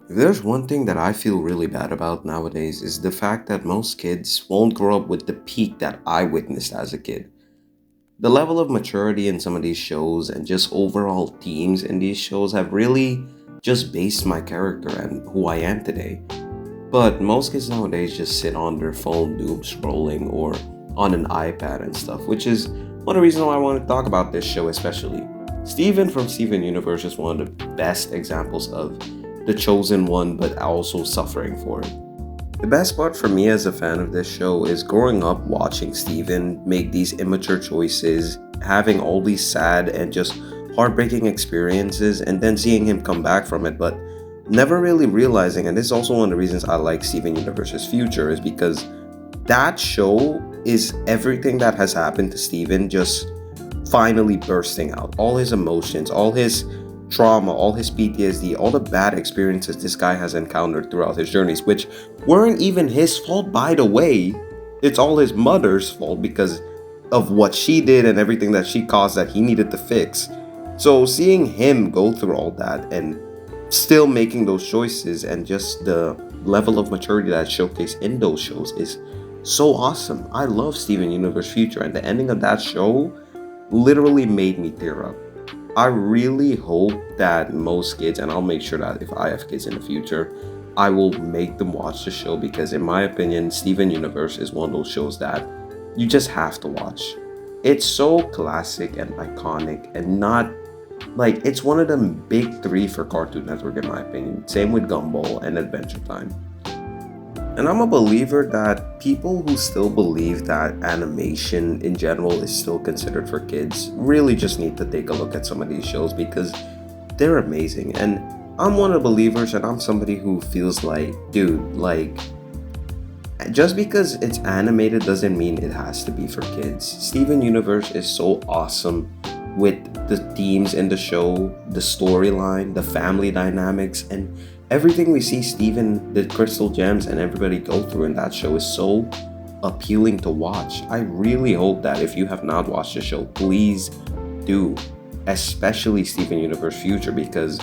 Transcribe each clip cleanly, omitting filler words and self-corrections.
If there's one thing that I feel really bad about nowadays is the fact that most kids won't grow up with the peak that I witnessed as a kid. The level of maturity in some of these shows and just overall themes in these shows have really just based my character and who I am today. But most kids nowadays just sit on their phone doom scrolling or on an iPad and stuff, which is one of the reasons why I want to talk about this show especially. Steven from Steven Universe is one of the best examples of the chosen one but also suffering for it. The best part for me as a fan of this show is growing up watching Steven make these immature choices, having all these sad and just heartbreaking experiences, and then seeing him come back from it, but never really realizing. And this is also one of the reasons I like Steven Universe's future, is because that show is everything that has happened to Steven just finally bursting out. All his emotions, all his trauma, all his PTSD, all the bad experiences this guy has encountered throughout his journeys, which weren't even his fault, by the way. It's all his mother's fault because of what she did and everything that she caused that he needed to fix. So seeing him go through all that and still making those choices and just the level of maturity that's showcased in those shows is so awesome. I love Steven Universe Future, and the ending of that show literally made me tear up. I really hope that most kids, and I'll make sure that if I have kids in the future, I will make them watch the show because, in my opinion, Steven Universe is one of those shows that you just have to watch. It's so classic and iconic, and not like it's one of the big three for Cartoon Network, in my opinion. Same with Gumball and Adventure Time. And I'm a believer that people who still believe that animation in general is still considered for kids really just need to take a look at some of these shows because they're amazing. And I'm one of the believers, and I'm somebody who feels like, dude, like, just because it's animated doesn't mean it has to be for kids. Steven Universe is so awesome with the themes in the show, the storyline, the family dynamics, and everything we see Steven, the Crystal Gems, and everybody go through in that show is so appealing to watch. I really hope that if you have not watched the show, please do, especially Steven Universe Future, because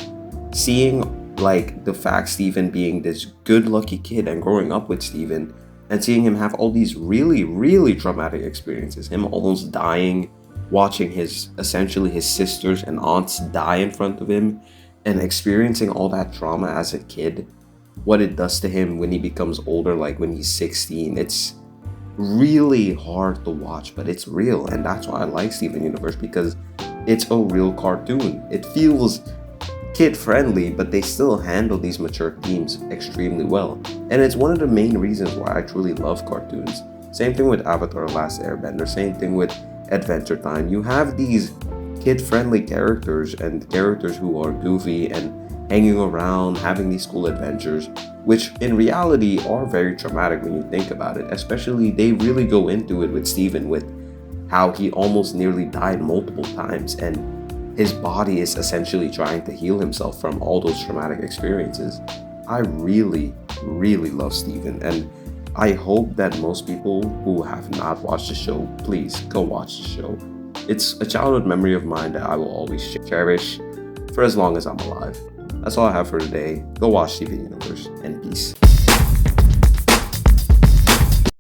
seeing like the fact Steven being this good lucky kid and growing up with Steven and seeing him have all these really, really traumatic experiences, him almost dying, watching his essentially his sisters and aunts die in front of him, and experiencing all that trauma as a kid, what it does to him when he becomes older, like when he's 16, it's really hard to watch, but it's real. And that's why I like Steven Universe, because it's a real cartoon. It feels kid friendly, but they still handle these mature themes extremely well. And it's one of the main reasons why I truly love cartoons. Same thing with Avatar: The Last Airbender, same thing with Adventure Time. You have these kid-friendly characters and characters who are goofy and hanging around, having these cool adventures, which in reality are very traumatic when you think about it. Especially, they really go into it with Steven, with how he almost nearly died multiple times, and his body is essentially trying to heal himself from all those traumatic experiences. I really, really love Steven, and I hope that most people who have not watched the show, please go watch the show. It's a childhood memory of mine that I will always cherish for as long as I'm alive. That's all I have for today. Go watch Steven Universe, and peace.